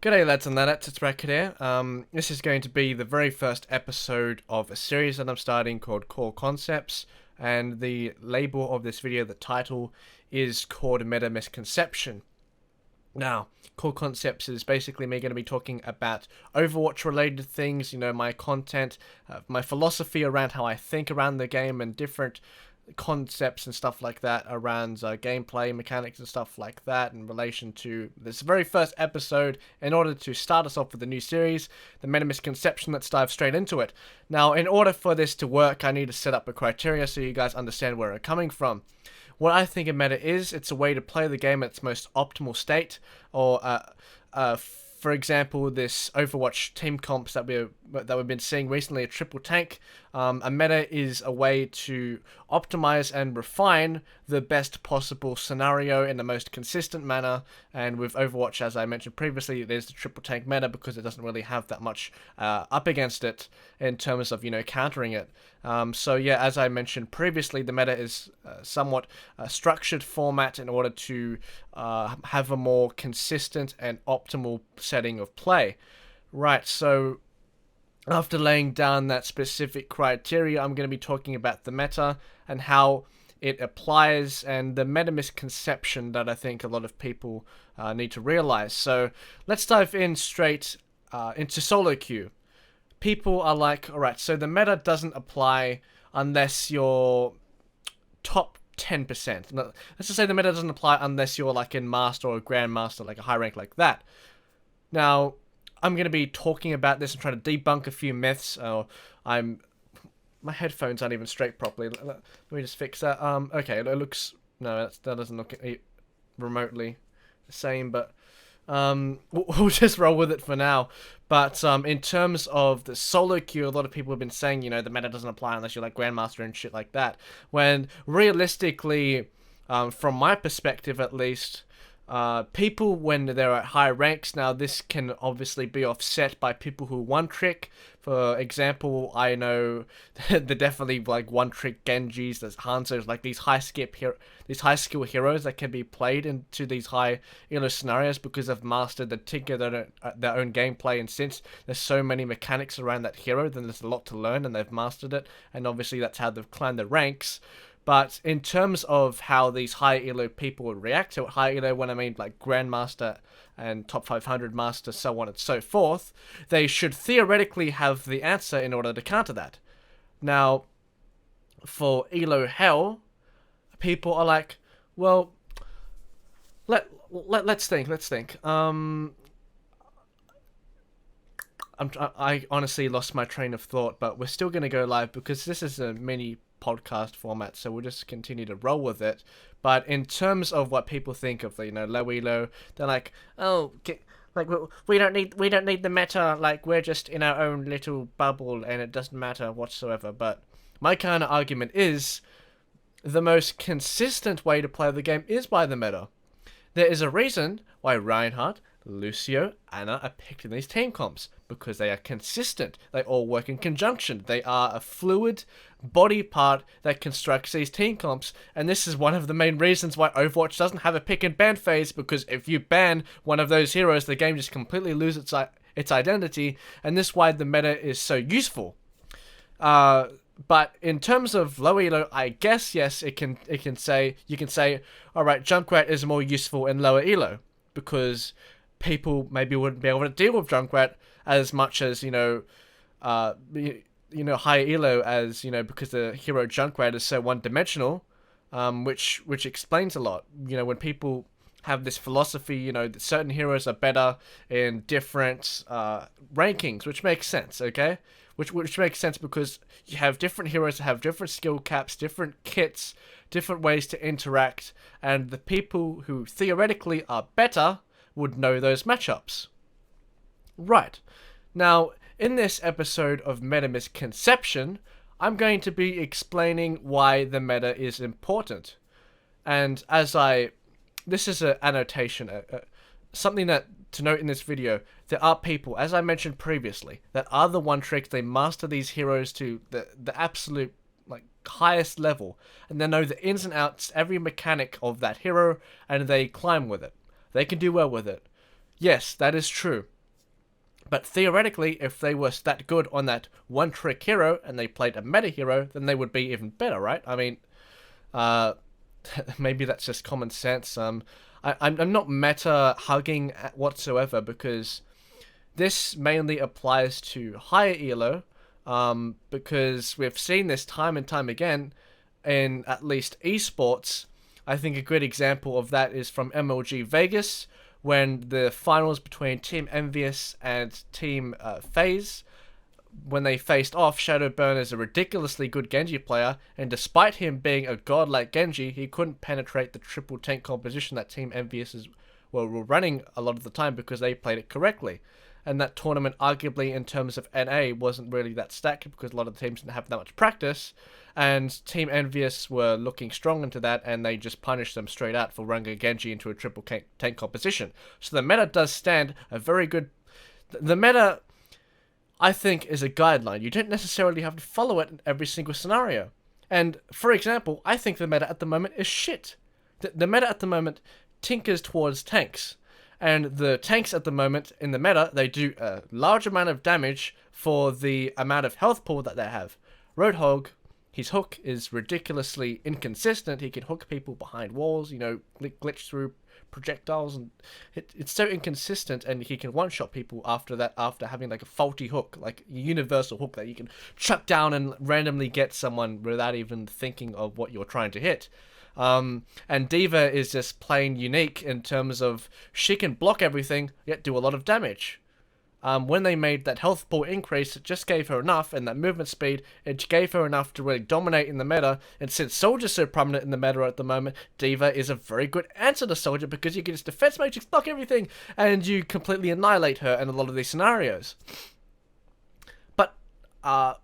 G'day lads and ladettes, it's Racquet here. This is going to be the very first episode of a series that I'm starting called Core Concepts, and the label of this video, the title, is called Misconception. Now, Core Concepts is basically me going to be talking about Overwatch related things, my content, my philosophy around how I think around the game and different concepts and stuff like that around gameplay mechanics and stuff like that in relation to this very first episode. In order to start us off with the new series, the Misconception, let's dive straight into it. Now, in order for this to work, I need to set up a criteria so you guys understand where I'm coming from. What I think a meta is, it's a way to play the game at its most optimal state, or for example, this Overwatch team comps that we've been seeing recently, a triple tank. A meta is a way to optimize and refine the best possible scenario in the most consistent manner. And with Overwatch, as I mentioned previously, there's the triple tank meta because it doesn't really have that much up against it in terms of countering it. So yeah, as I mentioned previously, the meta is somewhat a structured format in order to have a more consistent and optimal setting of play. Right, so after laying down that specific criteria, I'm going to be talking about the meta and how it applies and the meta misconception that I think a lot of people need to realize. So let's dive in straight into solo queue. People are like, alright, so the meta doesn't apply unless you're top 10%. Let's just say the meta doesn't apply unless you're like in Master or Grandmaster, like a high rank like that. Now, I'm going to be talking about this and trying to debunk a few myths. My headphones aren't even straight properly. Let me just fix that. Okay, it looks... No, that doesn't look remotely the same, but... we'll just roll with it for now. But in terms of the solo queue, a lot of people have been saying, the meta doesn't apply unless you're like Grandmaster and shit like that. When realistically, from my perspective at least, people when they're at high ranks, now this can obviously be offset by people who one trick. For example, I know they're definitely like one trick Genjis, there's Hanzos, like these high skill heroes that can be played into these high elo scenarios because they've mastered the tinker their own gameplay, and since there's so many mechanics around that hero, then there's a lot to learn and they've mastered it, and obviously that's how they've climbed the ranks. But in terms of how these high elo people would react to it, high elo when I mean like Grandmaster and top 500 Master, so on and so forth, they should theoretically have the answer in order to counter that. Now, for elo hell, people are like, well, let's think. I honestly lost my train of thought, but we're still going to go live because this is a mini podcast format, so we'll just continue to roll with it. But in terms of what people think of the low elo, they're like, oh, like we don't need the meta, like we're just in our own little bubble and it doesn't matter whatsoever. But my kind of argument is the most consistent way to play the game is by the meta. There is a reason why Reinhardt, Lucio, Anna are picked in these team comps, because they are consistent. They all work in conjunction. They are a fluid body part that constructs these team comps, and this is one of the main reasons why Overwatch doesn't have a pick and ban phase, because if you ban one of those heroes, the game just completely loses its identity, and this is why the meta is so useful. But in terms of low elo, I guess yes, you can say, all right, Junkrat is more useful in lower elo because people maybe wouldn't be able to deal with Junkrat as much as high elo, as because the hero Junkrat is so one-dimensional, which explains a lot. When people have this philosophy, that certain heroes are better in different rankings, which makes sense, okay? Which makes sense because you have different heroes that have different skill caps, different kits, different ways to interact, and the people who theoretically are better would know those matchups. Right. Now, in this episode of Meta Misconception, I'm going to be explaining why the meta is important. And this is an annotation, something that to note in this video. There are people, as I mentioned previously, that are the one tricks. They master these heroes to the absolute highest level, and they know the ins and outs, every mechanic of that hero, and they climb with it. They can do well with it. Yes, that is true. But theoretically, if they were that good on that one-trick hero and they played a meta hero, then they would be even better, right? I mean, maybe that's just common sense. I'm not meta hugging whatsoever, because this mainly applies to higher elo, because we've seen this time and time again in at least esports. I think a good example of that is from MLG Vegas, when the finals between Team Envious and Team FaZe, when they faced off, Shadowburn is a ridiculously good Genji player, and despite him being a god like Genji, he couldn't penetrate the triple tank composition that Team Envious were running a lot of the time, because they played it correctly. And that tournament, arguably in terms of NA, wasn't really that stacked, because a lot of the teams didn't have that much practice, and Team Envious were looking strong into that, and they just punished them straight out for running a Genji into a triple tank composition. So the meta does stand a very good... The meta, I think, is a guideline. You don't necessarily have to follow it in every single scenario. And, for example, I think the meta at the moment is shit. The meta at the moment tinkers towards tanks. And the tanks at the moment in the meta, they do a large amount of damage for the amount of health pool that they have. Roadhog, his hook is ridiculously inconsistent. He can hook people behind walls, you know, glitch through projectiles, and it's so inconsistent, and he can one-shot people after that, after having like a faulty hook, like a universal hook that you can chuck down and randomly get someone without even thinking of what you're trying to hit. And D.Va is just plain unique in terms of she can block everything, yet do a lot of damage. When they made that health pool increase, it just gave her enough, and that movement speed, it gave her enough to really dominate in the meta. And since Soldier's so prominent in the meta at the moment, D.Va is a very good answer to Soldier, because you can just defense matrix block everything, and you completely annihilate her in a lot of these scenarios.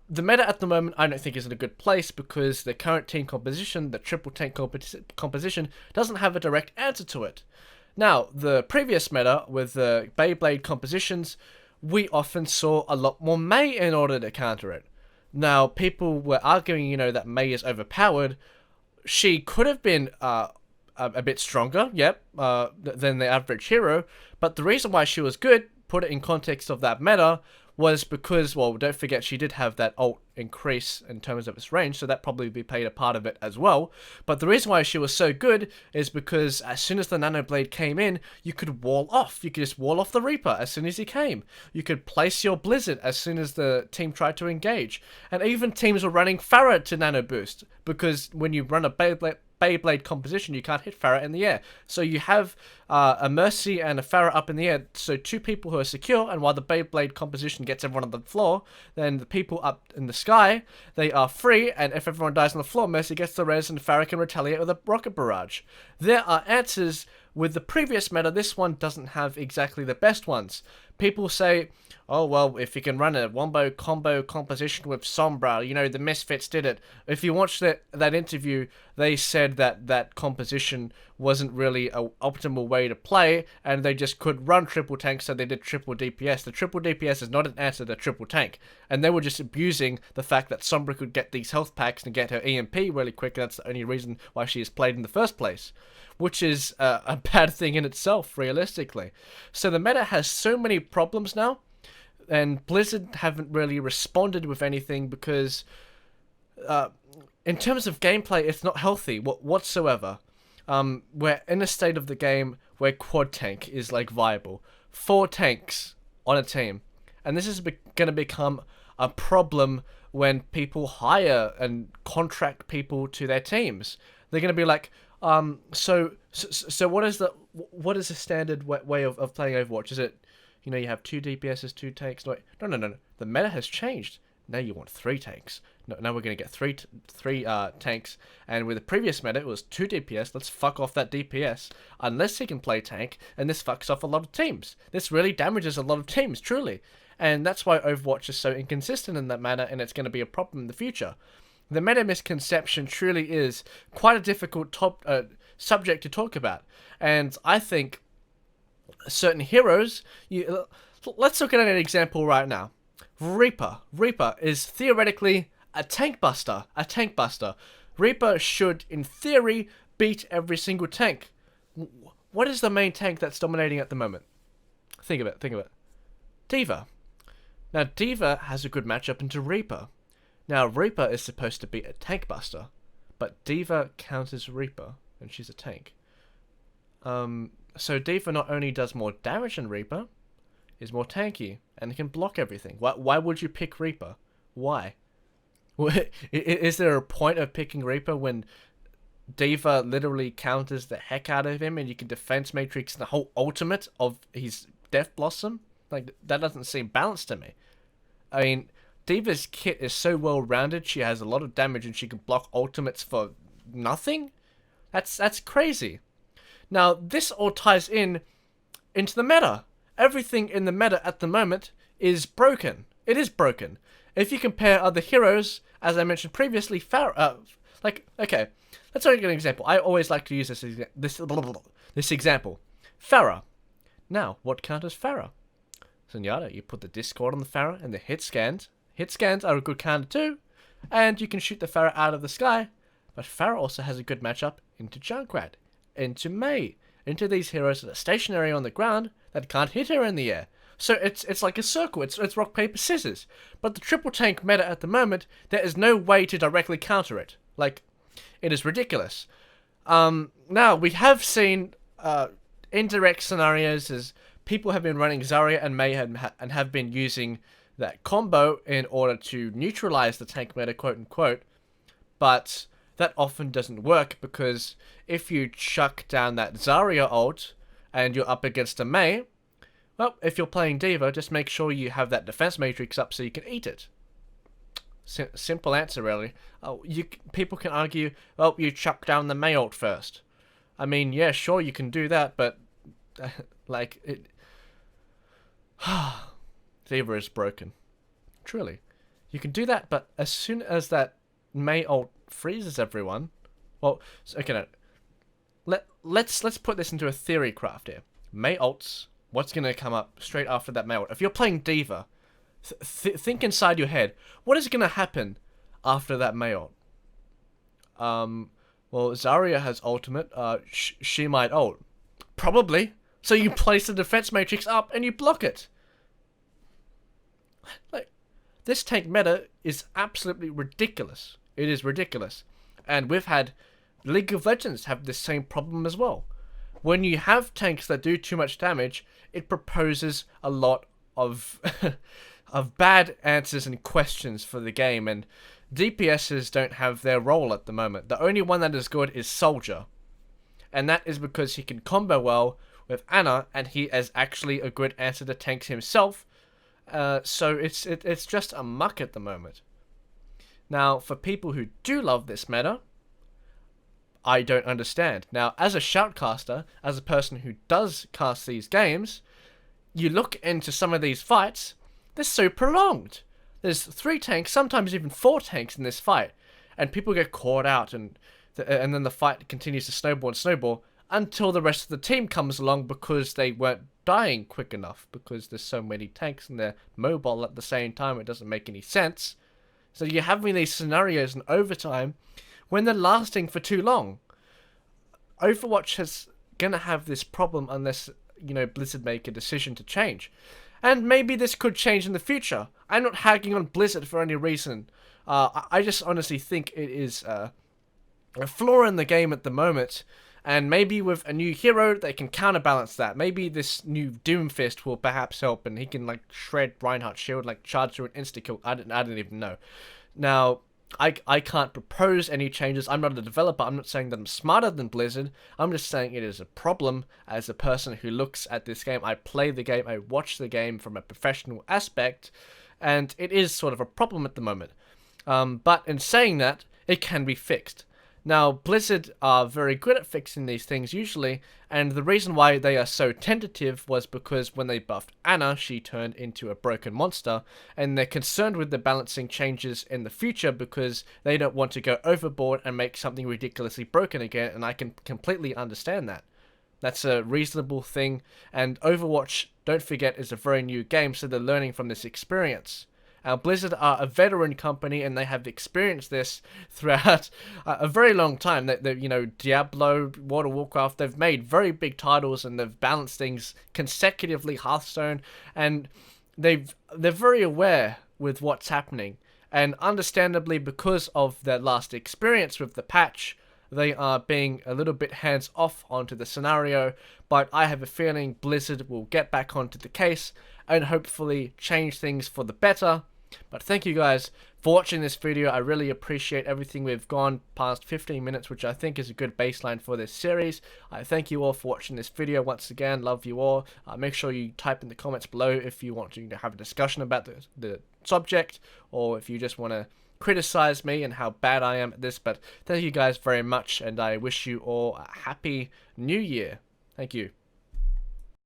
The meta at the moment, I don't think, is in a good place, because the current team composition, the triple tank composition, doesn't have a direct answer to it. Now, the previous meta, with the Beyblade compositions, we often saw a lot more Mei in order to counter it. Now, people were arguing, you know, that Mei is overpowered. She could have been a bit stronger, than the average hero, but the reason why she was good, put it in context of that meta, was because, well, don't forget, she did have that ult increase in terms of its range, so that probably played a part of it as well. But the reason why she was so good is because as soon as the Nano Blade came in, you could wall off. You could just wall off the Reaper as soon as he came. You could place your Blizzard as soon as the team tried to engage. And even teams were running Pharah to Nano Boost, because when you run a Beyblade composition, you can't hit Pharah in the air. So you have a Mercy and a Pharah up in the air, so two people who are secure, and while the Beyblade composition gets everyone on the floor, then the people up in the sky, they are free, and if everyone dies on the floor, Mercy gets the res, and Pharah can retaliate with a rocket barrage. There are answers with the previous meta. This one doesn't have exactly the best ones. People say, oh, well, if you can run a wombo combo composition with Sombra, you know, the Misfits did it. If you watch that interview, they said that that composition wasn't really an optimal way to play, and they just could run triple tank, so they did triple DPS. The triple DPS is not an answer to triple tank, and they were just abusing the fact that Sombra could get these health packs and get her EMP really quick. That's the only reason why she is played in the first place, which is a bad thing in itself, realistically. So the meta has so many problems now, and Blizzard haven't really responded with anything, because in terms of gameplay, it's not healthy whatsoever. We're in a state of the game where quad tank is like viable. 4 tanks on a team. And this is going to become a problem when people hire and contract people to their teams. They're going to be like, so what is the standard way of playing Overwatch? Is it, you know, you have 2 DPSs, 2 tanks? No. The meta has changed. Now you want 3 tanks. No, now we're going to get three tanks. And with the previous meta, it was 2 DPS. Let's fuck off that DPS. Unless he can play tank, and this fucks off a lot of teams. This really damages a lot of teams, truly. And that's why Overwatch is so inconsistent in that manner, and it's going to be a problem in the future. The meta misconception truly is quite a difficult subject to talk about. And I think certain heroes... let's look at an example right now. Reaper. Reaper is theoretically a tank buster. Reaper should, in theory, beat every single tank. What is the main tank that's dominating at the moment? Think of it. D.Va. Now, D.Va has a good matchup into Reaper. Now, Reaper is supposed to be a tank buster, but D.Va counters Reaper, and she's a tank. So D.Va not only does more damage than Reaper, is more tanky, and can block everything. Why would you pick Reaper? Why? Is there a point of picking Reaper when D.Va literally counters the heck out of him, and you can defense matrix the whole ultimate of his Death Blossom? Like, that doesn't seem balanced to me. I mean, D.Va's kit is so well rounded, she has a lot of damage and she can block ultimates for nothing? That's crazy. Now, this all ties into the meta. Everything in the meta at the moment is broken. It is broken. If you compare other heroes, as I mentioned previously, okay, let's take an example. I always like to use this example. Pharah. Now, what counters Pharah? Zenyatta, you put the Discord on the Pharah and the hit scans. Hit scans are a good counter too, and you can shoot the Pharah out of the sky. But Pharah also has a good matchup into Junkrat, into Mei, into these heroes that are stationary on the ground that can't hit her in the air. So it's like a circle. It's rock, paper, scissors. But the triple tank meta at the moment, there is no way to directly counter it. Like, it is ridiculous. Now, we have seen indirect scenarios as people have been running Zarya and Mei and have been using that combo in order to neutralize the tank meta, quote unquote. But that often doesn't work, because if you chuck down that Zarya ult and you're up against a Mei, well, if you're playing D.Va, just make sure you have that defense matrix up so you can eat it. Simple answer, really. People can argue, well, you chuck down the Mei ult first. I mean, yeah, sure, you can do that, but like, it... D.Va is broken. Truly. You can do that, but as soon as that Mei ult freezes everyone... Well, okay, no. Let's put this into a theory craft here. Mei ults, what's going to come up straight after that Mei ult? If you're playing D.Va, think inside your head, what is going to happen after that Mei ult? Well, Zarya has ultimate. She might ult. Probably. So you place the defense matrix up and you block it. Like, this tank meta is absolutely ridiculous. It is ridiculous. And we've had League of Legends have the same problem as well. When you have tanks that do too much damage, it proposes a lot of of bad answers and questions for the game, and DPSs don't have their role at the moment. The only one that is good is Soldier, and that is because he can combo well with Ana, and he is actually a good answer to tanks himself. So it's just a muck at the moment. Now, for people who do love this meta, I don't understand. Now, as a shoutcaster, as a person who does cast these games, you look into some of these fights, they're so prolonged. There's 3 tanks, sometimes even 4 tanks in this fight, and people get caught out, and then the fight continues to snowball and snowball until the rest of the team comes along, because they weren't dying quick enough, because there's so many tanks and they're mobile at the same time. It doesn't make any sense. So you're having these scenarios in overtime when they're lasting for too long. Overwatch is gonna have this problem unless, you know, Blizzard make a decision to change. And maybe this could change in the future. I'm not hagging on Blizzard for any reason. I just honestly think it is a flaw in the game at the moment. And maybe with a new hero, they can counterbalance that. Maybe this new Doomfist will perhaps help, and he can, like, shred Reinhardt's shield, like, charge through an insta-kill. I don't even know. Now, I can't propose any changes. I'm not a developer. I'm not saying that I'm smarter than Blizzard. I'm just saying it is a problem as a person who looks at this game. I play the game. I watch the game from a professional aspect, and it is sort of a problem at the moment. But in saying that, it can be fixed. Now, Blizzard are very good at fixing these things usually, and the reason why they are so tentative was because when they buffed Ana, she turned into a broken monster, and they're concerned with the balancing changes in the future because they don't want to go overboard and make something ridiculously broken again, and I can completely understand that. That's a reasonable thing, and Overwatch, don't forget, is a very new game, so they're learning from this experience. Blizzard are a veteran company, and they have experienced this throughout a very long time. You know, Diablo, World of Warcraft, they've made very big titles, and they've balanced things consecutively. Hearthstone, and they're very aware with what's happening, and understandably, because of their last experience with the patch, they are being a little bit hands off onto the scenario. But I have a feeling Blizzard will get back onto the case and hopefully change things for the better. But thank you guys for watching this video. I really appreciate everything. We've gone past 15 minutes, which I think is a good baseline for this series. I thank you all for watching this video. Once again, love you all. Make sure you type in the comments below if you want to have a discussion about the subject, or if you just want to criticize me and how bad I am at this. But thank you guys very much, and I wish you all a happy new year. Thank you.